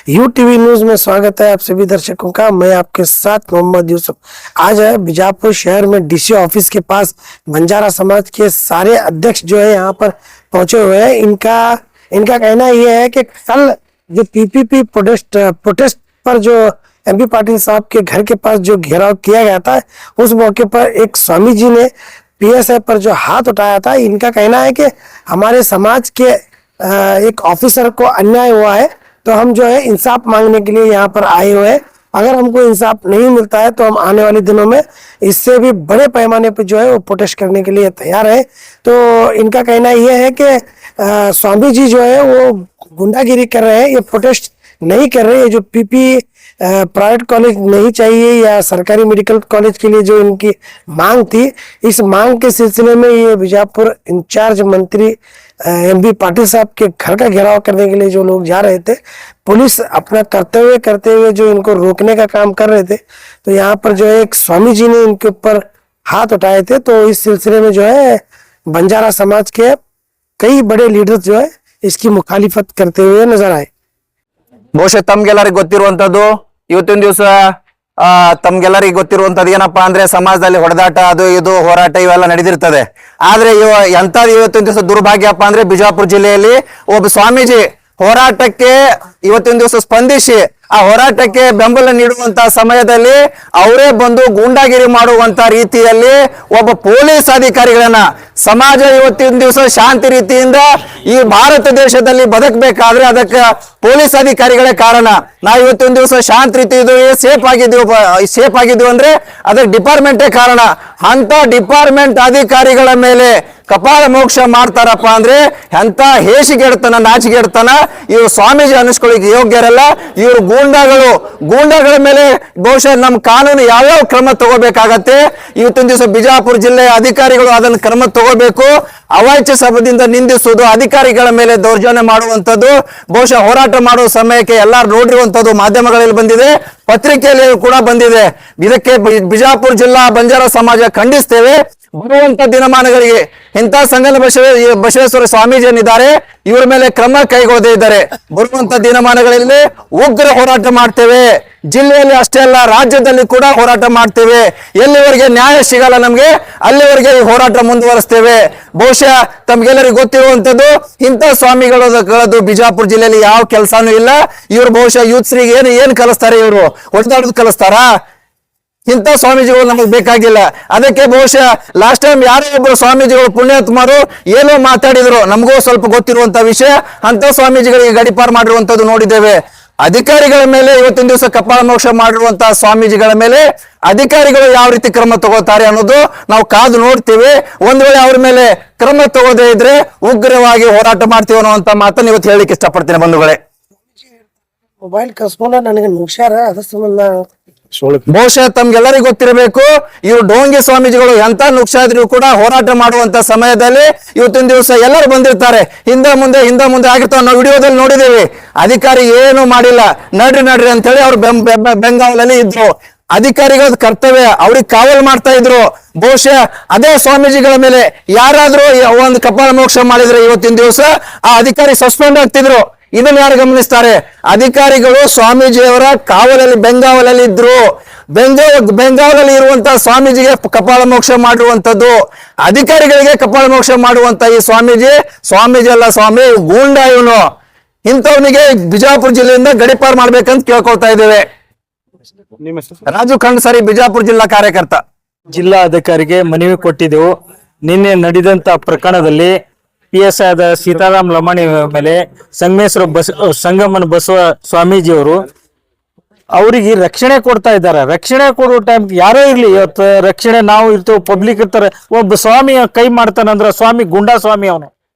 You TV news में स्वागत है आप सभी दर्शकों का। मैं आपके साथ मोहम्मद यूसुफ। आज है बीजापुर शहर में डीसी ऑफिस के पास बंजारा समाज के सारे अध्यक्ष जो है यहाँ पर पहुंचे हुए हैं। इनका कहना यह है कि कल जो पीपीपी प्रोटेस्ट पर जो एमपी पाटिल साहब के घर के पास जो घेराव किया गया था, उस मौके पर एक स्वामी जी ने पीएसआई पर जो हाथ उठाया था। इनका कहना है कि हमारे समाज के एक ऑफिसर को अन्याय हुआ है, तो हम जो है इंसाफ मांगने के लिए यहाँ पर आए हुए हैं। अगर हमको इंसाफ नहीं मिलता है तो हम आने वाले दिनों में इससे भी बड़े पैमाने पर जो है वो प्रोटेस्ट करने के लिए तैयार है। तो इनका कहना यह है कि स्वामी जी जो है वो गुंडागिरी कर रहे हैं, ये प्रोटेस्ट नहीं कर रहे। ये जो पीपी प्राइवेट कॉलेज नहीं चाहिए या सरकारी मेडिकल कॉलेज के लिए जो इनकी मांग थी, इस मांग के सिलसिले में ये बीजापुर इंचार्ज मंत्री एमपी पाटिल साहब के घर का घेराव करने के लिए जो लोग जा रहे थे, पुलिस अपना करते हुए जो इनको रोकने का काम कर रहे थे, तो यहाँ पर जो है एक स्वामी जी ने इनके ऊपर हाथ उठाए थे। तो इस सिलसिले में जो है बंजारा समाज के कई बड़े लीडर्स जो है इसकी मुखालिफत करते हुए नजर आए। ಬಹುಶಃ ತಮ್ಗೆಲ್ಲರಿಗೆ ಗೊತ್ತಿರುವಂತದ್ದು ಇವತ್ತಿನ ದಿವಸ ತಮ್ಗೆಲ್ಲರಿಗೆ ಗೊತ್ತಿರುವಂತದ್ದು ಏನಪ್ಪಾ ಅಂದ್ರೆ ಸಮಾಜದಲ್ಲಿ ಹೊಡೆದಾಟ ಅದು ಇದು ಹೋರಾಟ ಇವೆಲ್ಲ ನಡೆದಿರ್ತದೆ. ಆದ್ರೆ ಎಂತದ್ದು ಇವತ್ತಿನ ದಿವಸ ದುರ್ಭಾಗ್ಯಪ್ಪ ಅಂದ್ರೆ ಬಿಜಾಪುರ ಜಿಲ್ಲೆಯಲ್ಲಿ ಒಬ್ಬ ಸ್ವಾಮೀಜಿ ಹೋರಾಟಕ್ಕೆ ಇವತ್ತಿನ ದಿವಸ ಸ್ಪಂದಿಸಿ ಆ ಹೋರಾಟಕ್ಕೆ ಬೆಂಬಲ ನೀಡುವಂತ ಸಮಯದಲ್ಲಿ ಅವರೇ ಬಂದು ಗೂಂಡಾಗಿರಿ ಮಾಡುವಂತ ರೀತಿಯಲ್ಲಿ ಒಬ್ಬ ಪೊಲೀಸ್ ಅಧಿಕಾರಿಗಳನ್ನ ಸಮಾಜ ಇವತ್ತಿನ ದಿವಸ ಶಾಂತಿ ರೀತಿಯಿಂದ ಈ ಭಾರತ ದೇಶದಲ್ಲಿ ಬದುಕಬೇಕಾದ್ರೆ ಅದಕ್ಕೆ ಪೊಲೀಸ್ ಅಧಿಕಾರಿಗಳೇ ಕಾರಣ. ನಾವು ಇವತ್ತಿನ ದಿವಸ ಶಾಂತಿ ರೀತಿ ಇದ್ದೀವಿ, ಸೇಫ್ ಆಗಿದ್ದೀವಿ ಅಂದ್ರೆ ಅದಕ್ಕೆ ಡಿಪಾರ್ಟ್ಮೆಂಟೇ ಕಾರಣ. ಅಂತ ಡಿಪಾರ್ಟ್ಮೆಂಟ್ ಅಧಿಕಾರಿಗಳ ಮೇಲೆ ಕಪಾಳ ಮೋಕ್ಷ ಮಾಡ್ತಾರಪ್ಪ ಅಂದ್ರೆ ಎಂತ ಹೇಸಿಗೆಡ್ತನ ನಾಚಿಗೆಡ್ತನ. ಇವರು ಸ್ವಾಮೀಜಿ ಅನಿಸ್ಕೊಳ್ಳಿಕ್ಕೆ ಯೋಗ್ಯರಲ್ಲ. ಇವರು ಗೂಂಡಾಗಳ ಮೇಲೆ ಬಹುಶಃ ನಮ್ಮ ಕಾನೂನು ಯಾವ್ಯಾವ ಕ್ರಮ ತಗೋಬೇಕಾಗತ್ತೆ. ಇವತ್ತಿನ ದಿವಸ ಬಿಜಾಪುರ ಜಿಲ್ಲೆಯ ಅಧಿಕಾರಿಗಳು ಅದನ್ನು ಕ್ರಮ ತಗೋಬೇಕು. ಅವಾಚ್ಯ ಶಬ್ದದಿಂದ ನಿಂದಿಸುವುದು, ಅಧಿಕಾರಿಗಳ ಮೇಲೆ ದೌರ್ಜನ್ಯ ಮಾಡುವಂಥದ್ದು ಬಹುಶಃ ಹೋರಾಟ ಮಾಡುವ ಸಮಯಕ್ಕೆ ಎಲ್ಲರೂ ನೋಡಿರುವಂಥದ್ದು ಮಾಧ್ಯಮಗಳಲ್ಲಿ ಬಂದಿದೆ, ಪತ್ರಿಕೆಯಲ್ಲಿ ಕೂಡ ಬಂದಿದೆ. ಇದಕ್ಕೆ ಬಿಜಾಪುರ ಜಿಲ್ಲಾ ಬಂಜಾರ ಸಮಾಜ ಖಂಡಿಸ್ತೇವೆ. ಬರುವಂತ ದಿನಮಾನಗಳಿಗೆ ಇಂಥ ಸಂಗನ ಬಸವೇಶ್ವರ ಸ್ವಾಮೀಜಿ ಏನಿದ್ದಾರೆ ಇವರ ಮೇಲೆ ಕ್ರಮ ಕೈಗೊಳ್ಳದೇ ಇದ್ದಾರೆ. ಬರುವಂತ ದಿನಮಾನಗಳಲ್ಲಿ ಉಗ್ರ ಹೋರಾಟ ಮಾಡ್ತೇವೆ. ಜಿಲ್ಲೆಯಲ್ಲಿ ಅಷ್ಟೇ ಅಲ್ಲ, ರಾಜ್ಯದಲ್ಲಿ ಕೂಡ ಹೋರಾಟ ಮಾಡ್ತೇವೆ. ಎಲ್ಲಿವರೆಗೆ ನ್ಯಾಯ ಸಿಗಲ್ಲ ನಮ್ಗೆ ಅಲ್ಲಿವರೆಗೆ ಈ ಹೋರಾಟ ಮುಂದುವರಿಸ್ತೇವೆ. ಬಹುಶಃ ತಮ್ಗೆಲ್ಲರಿಗೂ ಗೊತ್ತಿರುವಂತದ್ದು ಇಂಥ ಸ್ವಾಮಿಗಳದು ಬಿಜಾಪುರ ಜಿಲ್ಲೆಯಲ್ಲಿ ಯಾವ ಕೆಲಸನೂ ಇಲ್ಲ. ಇವರು ಬಹುಶಃ ಯೂತ್ಸ್ರಿಗೆ ಏನ್ ಕಲಿಸ್ತಾರೆ, ಇವರು ಹೊಡೆದಾಡೋದು ಕಲಿಸ್ತಾರಾ? ಇಂಥ ಸ್ವಾಮೀಜಿಗಳು ನಮಗೆ ಬೇಕಾಗಿಲ್ಲ. ಅದಕ್ಕೆ ಬಹುಶಃ ಲಾಸ್ಟ್ ಟೈಮ್ ಯಾರೋ ಒಬ್ಬರು ಸ್ವಾಮೀಜಿಗಳು ಪುಣ್ಯಾತ್ಮರು ಏನೋ ಮಾತಾಡಿದ್ರು, ನಮಗೂ ಸ್ವಲ್ಪ ಗೊತ್ತಿರುವಂತ ವಿಷಯ. ಅಂತ ಸ್ವಾಮೀಜಿಗಳಿಗೆ ಗಡಿಪಾರು ಮಾಡಿರುವಂತದ್ದು ನೋಡಿದ್ದೇವೆ. ಅಧಿಕಾರಿಗಳ ಮೇಲೆ ಇವತ್ತಿನ ದಿವಸ ಕಪಾಳ ಮೋಕ್ಷ ಮಾಡಿರುವಂತಹ ಸ್ವಾಮೀಜಿಗಳ ಮೇಲೆ ಅಧಿಕಾರಿಗಳು ಯಾವ ರೀತಿ ಕ್ರಮ ತಗೋತಾರೆ ಅನ್ನೋದು ನಾವು ಕಾದು ನೋಡ್ತೀವಿ. ಒಂದ್ ವೇಳೆ ಅವ್ರ ಮೇಲೆ ಕ್ರಮ ತಗೋದೇ ಇದ್ರೆ ಉಗ್ರವಾಗಿ ಹೋರಾಟ ಮಾಡ್ತೀವಿ ಅನ್ನುವಂತ ಮಾತನ್ನು ಇವತ್ತು ಹೇಳಿಕ್ಕೆ ಇಷ್ಟಪಡ್ತೀನಿ ಬಂಧುಗಳೇ. ಮೊಬೈಲ್ ಕಸ್ಕೊಂಡ ನನಗೆ ನುಗ್ಸ್ಯಾರ, ಅದ್ರ ಸಂಬಂಧ ಬಹುಶಃ ತಮ್ಗೆಲ್ಲರಿಗೂ ಗೊತ್ತಿರಬೇಕು, ಇವರು ಡೋಂಗಿ ಸ್ವಾಮೀಜಿಗಳು ಎಂತ ನುಗ್ಸಾದ್ರೂ ಕೂಡ ಹೋರಾಟ ಮಾಡುವಂತ ಸಮಯದಲ್ಲಿ ಇವತ್ತಿನ ದಿವಸ ಎಲ್ಲರೂ ಬಂದಿರ್ತಾರೆ. ಹಿಂದೆ ಮುಂದೆ ಆಗಿರ್ತಾವ. ನಾವು ವಿಡಿಯೋದಲ್ಲಿ ನೋಡಿದೇವಿ. ಅಧಿಕಾರಿ ಏನು ಮಾಡಿಲ್ಲ, ನಡ್ರಿ ಅಂತ ಹೇಳಿ ಅವ್ರು ಬೆಂಗಾವಲಲ್ಲಿ ಇದ್ರು. ಅಧಿಕಾರಿಗಳ ಕರ್ತವ್ಯ ಅವ್ರಿಗೆ ಕಾವಲು ಮಾಡ್ತಾ ಇದ್ರು. ಬಹುಶಃ ಅದೇ ಸ್ವಾಮೀಜಿಗಳ ಮೇಲೆ ಯಾರಾದ್ರೂ ಒಂದು ಕಪಾಳ ಮೋಕ್ಷ ಮಾಡಿದ್ರೆ ಇವತ್ತಿನ ದಿವಸ ಆ ಅಧಿಕಾರಿ ಸಸ್ಪೆಂಡ್ ಆಗ್ತಿದ್ರು. ಇದನ್ನ ಯಾರು ಗಮನಿಸ್ತಾರೆ? ಅಧಿಕಾರಿಗಳು ಸ್ವಾಮೀಜಿಯವರ ಕಾವಲಲ್ಲಿ ಬೆಂಗಾವಲಲ್ಲಿ ಇದ್ರು. ಬೆಂಗಾವಲಲ್ಲಿ ಇರುವಂತಹ ಸ್ವಾಮೀಜಿಗೆ ಕಪಾಳ ಮೋಕ್ಷ ಮಾಡಿರುವಂತದ್ದು, ಅಧಿಕಾರಿಗಳಿಗೆ ಕಪಾಳ ಮೋಕ್ಷ ಮಾಡುವಂತ ಈ ಸ್ವಾಮೀಜಿ ಅಲ್ಲ, ಸ್ವಾಮಿ ಗೂಂಡ ಇವನು. ಇಂಥವನಿಗೆ ಬಿಜಾಪುರ ಜಿಲ್ಲೆಯಿಂದ ಗಡಿಪಾರು ಮಾಡ್ಬೇಕಂತ ಕೇಳ್ಕೊಳ್ತಾ ಇದ್ದೇವೆ. ರಾಜು ಖಂಡ್ಸರಿ, ಬಿಜಾಪುರ ಜಿಲ್ಲಾ ಕಾರ್ಯಕರ್ತ. ಜಿಲ್ಲಾ ಅಧಿಕಾರಿಗೆ ಮನವಿ ಕೊಟ್ಟಿದ್ದೆವು. ನಿನ್ನೆ ನಡೆದಂತ ಪ್ರಕರಣದಲ್ಲಿ PSI ಆದ ಸೀತಾರಾಮ್ ಲಮಾಣಿ ಮೇಲೆ ಸಂಗಮನ ಬಸವ ಸ್ವಾಮೀಜಿಯವರು ಅವರಿಗೆ ರಕ್ಷಣೆ ಕೊಡ್ತಾ ಇದ್ದಾರೆ. ರಕ್ಷಣೆ ಕೊಡುವ ಟೈಮ್ ಯಾರೋ ಇರ್ಲಿ, ಇವತ್ತು ರಕ್ಷಣೆ ನಾವು ಇರ್ತೇವೆ, ಪಬ್ಲಿಕ್ ಇರ್ತಾರೆ. ಒಬ್ಬ ಸ್ವಾಮಿ ಕೈ ಮಾಡ್ತಾನಂದ್ರ ಸ್ವಾಮಿ ಗುಂಡಾ ಸ್ವಾಮಿ, ಅವನು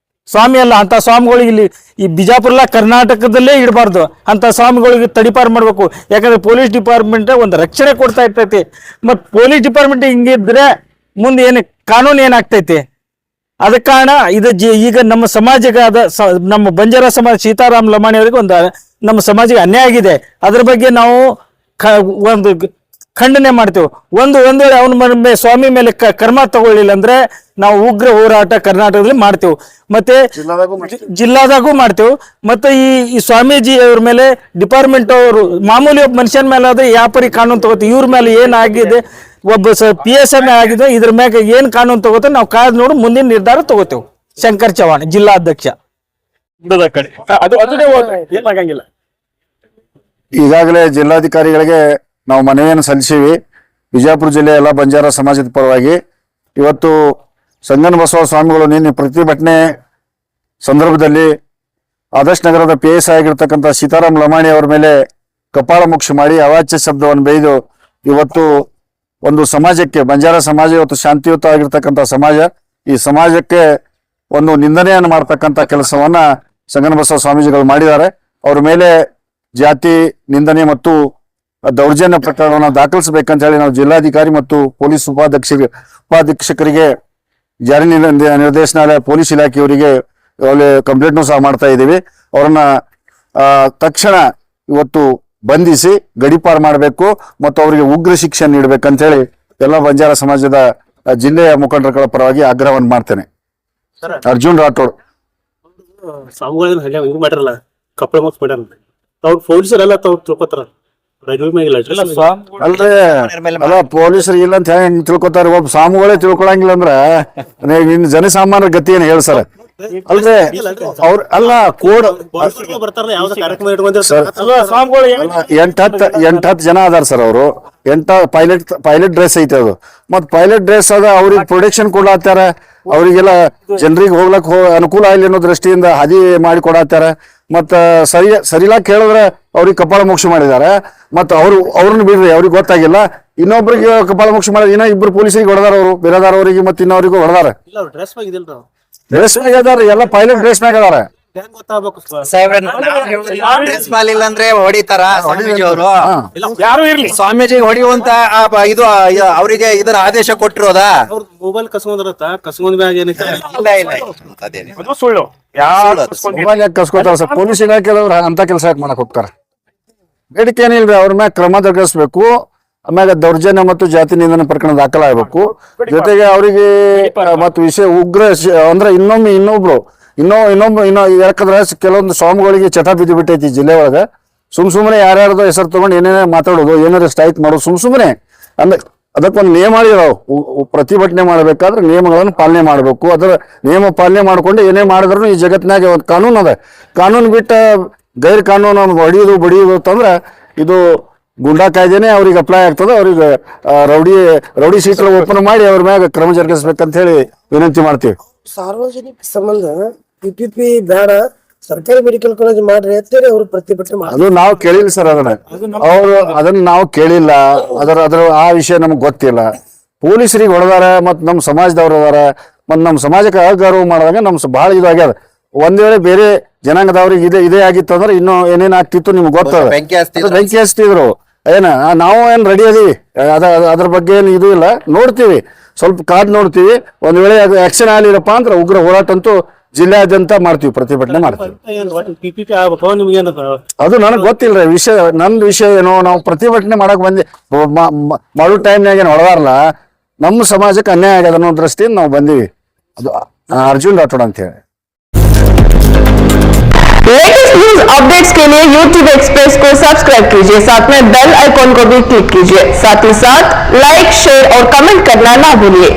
ಸ್ವಾಮಿ ಅಲ್ಲ. ಅಂತ ಸ್ವಾಮಿಗಳಿಗೆ ಇಲ್ಲಿ ಈ ಬಿಜಾಪುರ ಕರ್ನಾಟಕದಲ್ಲೇ ಇಡಬಾರ್ದು. ಅಂತ ಸ್ವಾಮಿಗಳಿಗೆ ತಡಿಪಾರು ಮಾಡ್ಬೇಕು. ಯಾಕಂದ್ರೆ ಪೊಲೀಸ್ ಡಿಪಾರ್ಟ್ಮೆಂಟ್ ಒಂದು ರಕ್ಷಣೆ ಕೊಡ್ತಾ ಇರ್ತೈತಿ. ಮತ್ ಪೊಲೀಸ್ ಡಿಪಾರ್ಟ್ಮೆಂಟ್ ಹಿಂಗಿದ್ರೆ ಮುಂದೆ ಕಾನೂನು ಏನಾಗ್ತೈತಿ? ಅದ ಕಾರಣ ಈಗ ನಮ್ಮ ಸಮಾಜಕ್ಕೆ ನಮ್ಮ ಬಂಜಾರ ಸಮಾಜ ಸೀತಾರಾಮ್ ಲಮಾಣಿ ಅವರಿಗೆ ನಮ್ಮ ಸಮಾಜಕ್ಕೆ ಅನ್ಯಾಯ ಆಗಿದೆ. ಅದ್ರ ಬಗ್ಗೆ ನಾವು ಒಂದು ಖಂಡನೆ ಮಾಡ್ತೇವೆ. ಒಂದ್ ವೇಳೆ ಅವನ ಸ್ವಾಮಿ ಮೇಲೆ ಕ್ರಮ ತಗೊಳ್ಳಿಲ್ಲ ಅಂದ್ರೆ ನಾವು ಉಗ್ರ ಹೋರಾಟ ಕರ್ನಾಟಕದಲ್ಲಿ ಮಾಡ್ತೇವೆ. ಮತ್ತೆ ಜಿಲ್ಲಾದಾಗೂ ಮಾಡ್ತೇವೆ. ಮತ್ತೆ ಈ ಸ್ವಾಮೀಜಿ ಅವ್ರ ಮೇಲೆ ಡಿಪಾರ್ಟ್ಮೆಂಟ್ ಅವರು ಮಾಮೂಲಿ ಒಬ್ಬ ಮನುಷ್ಯನ ಮೇಲೆ ಆದ್ರೆ ಯಾವ ಪರಿ ಕಾನೂನು ತಗೋತೀವಿ, ಇವ್ರ ಮೇಲೆ ಏನಾಗಿದೆ, ಒಬ್ಬ PSI ಆಗಿದೆ, ಇದ್ರ ಮ್ಯಾಗ ಏನ್ ಕಾನೂನು ತಗೋತ ನಾವು ಕಾದ್ ನೋಡು ಮುಂದಿನ ನಿರ್ಧಾರ ತಗೋತೇವೆ. ಶಂಕರ್ ಚವ್ಹಾಣ್, ಜಿಲ್ಲಾಧ್ಯಕ್ಷ. ಏನಾಗಂಗಿಲ್ಲ. ಈಗಾಗಲೇ ಜಿಲ್ಲಾಧಿಕಾರಿಗಳಿಗೆ ನಾವು ಮನವಿಯನ್ನು ಸಲ್ಲಿಸಿವಿ. ವಿಜಯಪುರ ಜಿಲ್ಲೆಯ ಎಲ್ಲ ಬಂಜಾರ ಸಮಾಜದ ಪರವಾಗಿ ಇವತ್ತು ಸಂಗನ ಬಸವ ಸ್ವಾಮಿಗಳು ನಿನ್ನೆ ಪ್ರತಿಭಟನೆ ಸಂದರ್ಭದಲ್ಲಿ ಆದರ್ಶ್ ನಗರದ PSI ಆಗಿರ್ತಕ್ಕಂಥ ಸೀತಾರಾಮ್ ಲಮಾಣಿ ಅವರ ಮೇಲೆ ಕಪಾಳ ಮೋಕ್ಷ ಮಾಡಿ ಅವಾಚ್ಯ ಶಬ್ದವನ್ನು ಬೈದು ಇವತ್ತು ಒಂದು ಸಮಾಜಕ್ಕೆ, ಬಂಜಾರ ಸಮಾಜ ಇವತ್ತು ಶಾಂತಿಯುತ ಆಗಿರ್ತಕ್ಕಂಥ ಸಮಾಜ, ಈ ಸಮಾಜಕ್ಕೆ ಒಂದು ನಿಂದನೆಯನ್ನು ಮಾಡ್ತಕ್ಕಂಥ ಕೆಲಸವನ್ನ ಸಂಗನ ಬಸವ ಸ್ವಾಮೀಜಿಗಳು ಮಾಡಿದ್ದಾರೆ. ಅವ್ರ ಮೇಲೆ ಜಾತಿ ನಿಂದನೆ ಮತ್ತು ದೌರ್ಜನ್ಯ ಪ್ರಕರಣವನ್ನು ದಾಖಲಿಸಬೇಕಂತ ಹೇಳಿ ನಾವು ಜಿಲ್ಲಾಧಿಕಾರಿ ಮತ್ತು ಪೊಲೀಸ್ ಉಪಾಧೀಕ್ಷಕರಿಗೆ, ಜಾರಿ ನಿರ್ದೇಶನಾಲಯ, ಪೊಲೀಸ್ ಇಲಾಖೆಯವರಿಗೆ ಕಂಪ್ಲೇಂಟ್ನು ಸಹ ಮಾಡ್ತಾ ಇದ್ದೀವಿ. ಅವರನ್ನ ತಕ್ಷಣ ಇವತ್ತು ಬಂಧಿಸಿ ಗಡೀಪಾರು ಮಾಡಬೇಕು ಮತ್ತು ಅವರಿಗೆ ಉಗ್ರ ಶಿಕ್ಷೆ ನೀಡಬೇಕಂತ ಹೇಳಿ ಎಲ್ಲ ಬಂಜಾರ ಸಮಾಜದ ಜಿಲ್ಲೆಯ ಮುಖಂಡರುಗಳ ಪರವಾಗಿ ಆಗ್ರಹವನ್ನು ಮಾಡ್ತೇನೆ. ಅರ್ಜುನ್ ರಾಠೋಡ್ ಸ್ವಾಮಿಗಳೇನು ಹಿಂಗ್ ಮಾಡ್ರಲ್ಲ, ಕಪ್ಪಳ ಮಾರ್ಕ್ಸ್ ಮಾಡ್ಯಾರ ಅವ್ರು ಪೊಲೀಸರೆಲ್ಲ ತಾವ್ ತಿಳ್ಕೊತಾರ. ಅಲ್ರಿ ಅಲ್ಲ, ಪೊಲೀಸರಿಗೆ ಇಲ್ಲ ಅಂತ ಹೆಂಗ್ ತಿಳ್ಕೊತಾರ? ಒಬ್ಬ ಸ್ವಾಮಿಗಳೇ ತಿಳ್ಕೊಳಂಗಿಲ್ಲ ಅಂದ್ರ ಇನ್ನು ಜನಸಾಮಾನ್ಯರ ಗತಿ ಏನ್ ಹೇಳ ಸರ್? ಅಲ್ರಿ ಅವ್ರ ಅಲ್ಲ ಕೋಡ್ ಬರ್ತಾರ, ಯಾವ್ದ ಕಾರ್ಯಕ್ರಮ ಇಟ್ಕೊಂಡ್ರೆ ಎಂಟ್ ಹತ್ತು ಜನ ಅದಾರ ಸರ್. ಅವರು ಪೈಲಟ್ ಡ್ರೆಸ್ ಐತೆ ಅದು, ಮತ್ ಪೈಲಟ್ ಡ್ರೆಸ್ ಅದ, ಅವ್ರಿಗೆ ಪ್ರೊಟೆಕ್ಷನ್ ಕೊಡ್ಲಾತ್ತಾರ, ಅವ್ರಿಗೆಲ್ಲ ಜನರಿಗೆ ಹೋಗ್ಲಕ್ ಅನುಕೂಲ ಆಗಲಿ ಅನ್ನೋ ದೃಷ್ಟಿಯಿಂದ ಹಾದಿ ಮಾಡಿ ಕೊಡತ್ತಾರ. ಮತ್ತ ಸರಿಲಾ ಕೇಳಿದ್ರೆ ಅವ್ರಿಗೆ ಕಪಾಳ ಮೋಕ್ಷ ಮಾಡಿದ್ದಾರೆ. ಮತ್ತ ಅವ್ರನ್ನ ಬಿಡ್ರಿ, ಅವ್ರಿಗೆ ಗೊತ್ತಾಗಿಲ್ಲ. ಇನ್ನೊಬ್ರಿಗೆ ಕಪಾಳ ಮೋಕ್ಷ ಮಾಡಿದ್ರೆ ಇನ್ನ ಇಬ್ರು ಪೊಲೀಸರಿಗೆ ಹೊಡೆದಾರ, ಅವರು ಬೇರೆದಾರ ಅವರಿಗೆ ಮತ್ತೆ ಇನ್ನವರಿಗೂ ಹೊಡೆದಾರ. ಡ್ರೆಸ್ ಮ್ಯಾಗಿದಿಲ್ರ, ಡ್ರೆಸ್ ಮ್ಯಾಗ ಅದಾರ, ಎಲ್ಲ ಪೈಲಟ್ ಡ್ರೆಸ್ ಮ್ಯಾಗ ಅದಾರ. ಹೆಂಗ್ ಗೊತ್ತಾಗ್ಬೇಕು? ಡ್ರೆಸ್ ಅಂದ್ರೆ ಹೊಡಿತಾರ ಸ್ವಾಮೀಜಿ ಅವರು? ಯಾರು ಇರ್ಲಿ, ಸ್ವಾಮೀಜಿ ಹೊಡಿಯುವಂತ ಇದು ಅವರಿಗೆ ಇದರ ಆದೇಶ ಕೊಟ್ಟಿರೋದಾ? ಅವ್ರ ಮೊಬೈಲ್ ಕಸ್ಕೊಂಡ್ ಮ್ಯಾಗ ಏನೈತೆ ಇಲ್ಲ ಸುಳ್ಳು. ಮೊಬೈಲ್ ಯಾಕೆ ಕಸ್ಕೊತಾರ ಸರ್? ಪೊಲೀಸ್ ಇಲಾಖೆದವ್ರ ಅಂತ ಕೆಲಸ ಯಾಕೆ ಮಾಡಕ್ ಹೋಗ್ತಾರ? ಬೇಡಿಕೆ ಏನಿಲ್ರಿ, ಅವ್ರ ಮ್ಯಾಗ ಕ್ರಮ ಜರುಗಿಸ್ಬೇಕು. ಆಮ್ಯಾಗ ದೌರ್ಜನ್ಯ ಮತ್ತು ಜಾತಿ ನಿಂದನೆ ಪ್ರಕರಣ ದಾಖಲಾಗಬೇಕು. ಜೊತೆಗೆ ಅವರಿಗೆ ಮತ್ತು ವಿಷಯ ಅಂದ್ರೆ ಇನ್ನೊಬ್ರು ಯಾಕಂದ್ರೆ ಕೆಲವೊಂದು ಸ್ವಾಮಿಗಳಿಗೆ ಚಟ ಬಿದ್ದು ಬಿಟ್ಟೈತಿ ಜಿಲ್ಲೆ ಒಳಗ. ಸುಮ್ನೆ ಯಾರ್ಯಾರ್ದು ಹೆಸರು ತಗೊಂಡು ಏನೇನೇ ಮಾತಾಡೋದು, ಏನಾರ ಸ್ಟ್ರೈಕ್ ಮಾಡೋದು ಸುಮ್ನೆ ಅಂದ್ರೆ ಅದಕ್ಕೊಂದು ನಿಯಮ ಮಾಡಿದಾವ್. ಪ್ರತಿಭಟನೆ ಮಾಡ್ಬೇಕಾದ್ರೆ ನಿಯಮಗಳನ್ನು ಪಾಲನೆ ಮಾಡ್ಬೇಕು. ಅದರ ನಿಯಮ ಪಾಲನೆ ಮಾಡ್ಕೊಂಡು ಏನೇ ಮಾಡಿದ್ರು ಈ ಜಗತ್ತಿನಾಗ ಒಂದು ಕಾನೂನು ಅದ. ಕಾನೂನು ಬಿಟ್ಟ ಗೈರ್ ಕಾನೂನು ಹೊಡಿಯೋದು ಬಡಿಯೋದು ಅಂತಂದ್ರೆ ಇದು ಗುಂಡಾ ಕಾಯ್ದೆನೆ ಅವ್ರಿಗೆ ಅಪ್ಲೈ ಆಗ್ತದೆ. ಅವ್ರಿಗೆ ರೌಡಿ ಶೀಟ್ಗಳು ಓಪನ್ ಮಾಡಿ ಅವ್ರ ಮ್ಯಾಗ ಕ್ರಮ ಜರುಗಿಸ್ಬೇಕಂತ ಹೇಳಿ ವಿನಂತಿ ಮಾಡ್ತೀವಿ. ಸಾರ್ವಜನಿಕ ಸಂಬಂಧ PPP ಬೇಡ, ಸರ್ಕಾರಿ ಮೆಡಿಕಲ್ ಕಾಲೇಜ್ ಮಾಡ್ರಿ ಅಂತೇಳಿ ಅವ್ರು ಪ್ರತಿಭಟನೆ ಮಾಡಿ. ಅದು ನಾವು ಕೇಳಿಲ್ಲ ಸರ್, ಅದನ್ನ ನಾವು ಕೇಳಿಲ್ಲ. ಅದ್ರ ಆ ವಿಷಯ ನಮ್ಗೆ ಗೊತ್ತಿಲ್ಲ. ಪೊಲೀಸರಿಗೆ ಹೊಡೆದಾರ, ಮತ್ ನಮ್ ಸಮಾಜದವ್ರು ಅದಾರ, ಮತ್ ನಮ್ ಸಮಾಜಕ್ಕೆ ಅಗೌರವ ಮಾಡಿದಾಗ ಬಹಳ ಇದಾಗ್ಯದ. ಒಂದ್ ವೇಳೆ ಬೇರೆ ಜನಾಂಗದವ್ರಿಗೆ ಇದೇ ಆಗಿತ್ತು ಅಂದ್ರೆ ಇನ್ನೂ ಏನೇನ್ ಆಗ್ತಿತ್ತು ನಿಮ್ಗೆ ಗೊತ್ತದ. ಬೆಂಕಿ ಹಚ್ತಿದ್ರು. ನಾವು ಏನ್ ರೆಡಿ ಅದೀವಿ, ಅದ್ರ ಬಗ್ಗೆ ಏನು ಇದು ಇಲ್ಲ. ನೋಡ್ತೀವಿ, ಸ್ವಲ್ಪ ಕಾದ್ ನೋಡ್ತೀವಿ. ಒಂದ್ ವೇಳೆ ಆಕ್ಷನ್ ಆಗ್ಲಿರಪ್ಪ ಅಂದ್ರೆ ಉಗ್ರ ಹೋರಾಟ ಅಂತೂ ಜಿಲ್ಲೆಯಾದ್ಯಂತ ಮಾಡ್ತೀವಿ, ಪ್ರತಿಭಟನೆ ಮಾಡ್ತೀವಿ. PPP ಆಗ್ಬೇಕು ನಿಮ್ಗೇನ? ಅದು ನನಗೆ ಗೊತ್ತಿಲ್ಲ ನಂದ್ ವಿಷಯ ಏನೋ. ನಾವು ಪ್ರತಿಭಟನೆ ಮಾಡಕ್ ಮಾಡೋ ಟೈಮ್ನಾಗ ಏನು ಹೊಡೆದಾರಲ್ಲ, ನಮ್ಮ ಸಮಾಜಕ್ಕೆ ಅನ್ಯಾಯ ಆಗ್ಯದ ಅನ್ನೋ ದೃಷ್ಟಿಯಿಂದ ನಾವು ಬಂದೀವಿ. ಅದು ಅರ್ಜುನ್ ರಾಠೋಡ್ ಅಂತ ಹೇಳಿ. लेटेस्ट न्यूज अपडेट्स के लिए YouTube एक्सप्रेस को सब्सक्राइब कीजिए, साथ में बेल आइकॉन को भी क्लिक कीजिए। साथ ही साथ लाइक, शेयर और कमेंट करना ना भूलिए।